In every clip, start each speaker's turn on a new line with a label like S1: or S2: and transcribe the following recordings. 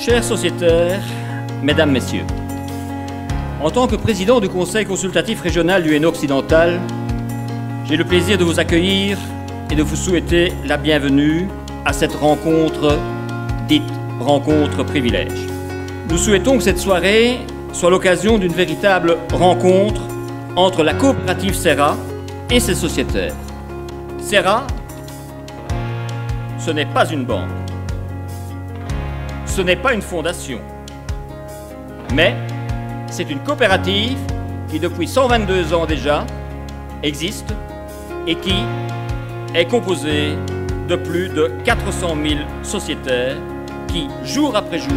S1: Chers sociétaires, mesdames, messieurs, en tant que président du Conseil consultatif régional du Hainaut occidental, j'ai le plaisir de vous accueillir et de vous souhaiter la bienvenue à cette rencontre dite rencontre privilège. Nous souhaitons que cette soirée soit l'occasion d'une véritable rencontre entre la coopérative Serra et ses sociétaires. Serra, ce n'est pas une banque, ce n'est pas une fondation, mais c'est une coopérative qui, depuis 122 ans déjà, existe et qui est composée de plus de 400 000 sociétaires qui, jour après jour,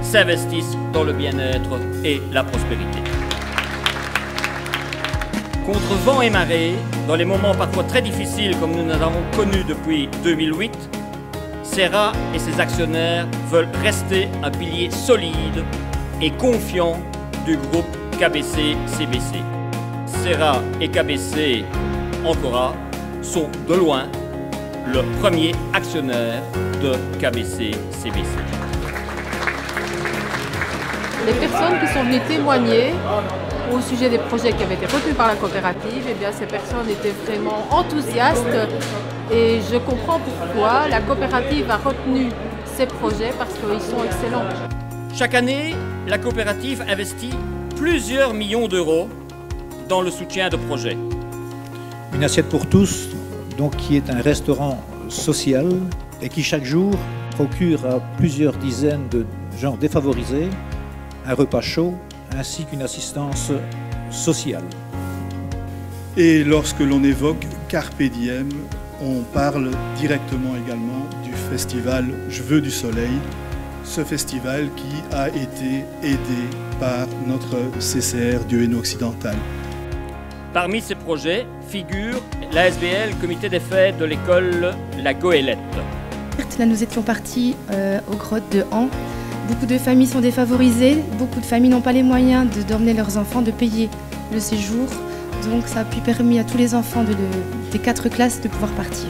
S1: s'investissent dans le bien-être et la prospérité. Contre vent et marée, dans les moments parfois très difficiles comme nous en avons connus depuis 2008, Serra et ses actionnaires veulent rester un pilier solide et confiant du groupe KBC-CBC. Serra et KBC Ancora sont de loin le premier actionnaire de KBC-CBC.
S2: Les personnes qui sont venues témoigner au sujet des projets qui avaient été retenus par la coopérative, eh bien, ces personnes étaient vraiment enthousiastes et je comprends pourquoi la coopérative a retenu ces projets parce qu'ils sont excellents.
S1: Chaque année, la coopérative investit plusieurs millions d'euros dans le soutien de projets.
S3: Une assiette pour tous, donc, qui est un restaurant social et qui chaque jour procure à plusieurs dizaines de gens défavorisés un repas chaud ainsi qu'une assistance sociale.
S4: Et lorsque l'on évoque Carpe Diem, on parle directement également du festival Je veux du soleil, ce festival qui a été aidé par notre CCR du Hainaut occidental.
S1: Parmi ces projets figure l'ASBL, Comité des fêtes de l'école La Goélette.
S5: Là, nous étions partis aux grottes de Han. Beaucoup de familles sont défavorisées, beaucoup de familles n'ont pas les moyens d'emmener leurs enfants, de payer le séjour. Donc ça a permis à tous les enfants des 4 classes de pouvoir partir.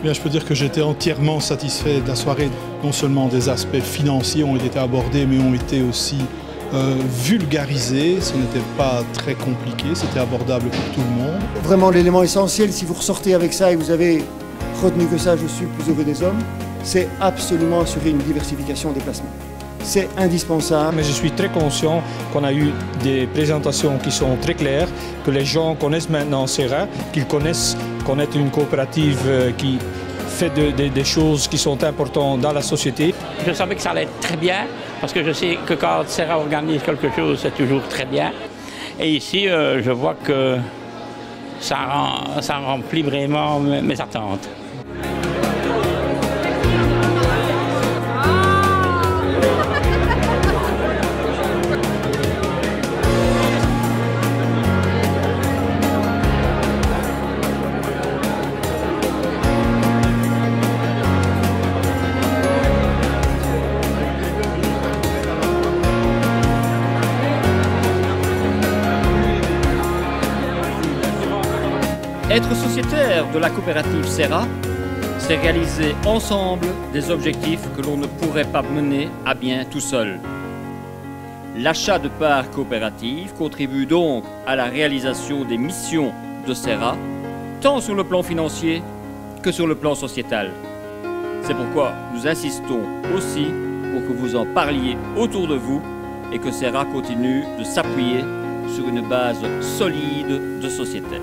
S6: Bien, je peux dire que j'étais entièrement satisfait de la soirée. Non seulement des aspects financiers ont été abordés, mais ont été aussi vulgarisés. Ce n'était pas très compliqué, c'était abordable pour tout le monde.
S7: Vraiment l'élément essentiel, si vous ressortez avec ça et vous avez retenu que ça, je suis plus heureux des hommes, c'est absolument assurer une diversification des placements. C'est indispensable.
S8: Mais je suis très conscient qu'on a eu des présentations qui sont très claires, que les gens connaissent maintenant Serra, qu'ils connaissent qu'on est une coopérative qui fait des choses qui sont importantes dans la société.
S9: Je savais que ça allait être très bien, parce que je sais que quand Serra organise quelque chose, c'est toujours très bien. Et ici, je vois que ça remplit vraiment mes attentes.
S1: Être sociétaire de la coopérative Serra, c'est réaliser ensemble des objectifs que l'on ne pourrait pas mener à bien tout seul. L'achat de parts coopératives contribue donc à la réalisation des missions de Serra, tant sur le plan financier que sur le plan sociétal. C'est pourquoi nous insistons aussi pour que vous en parliez autour de vous et que Serra continue de s'appuyer sur une base solide de sociétaires.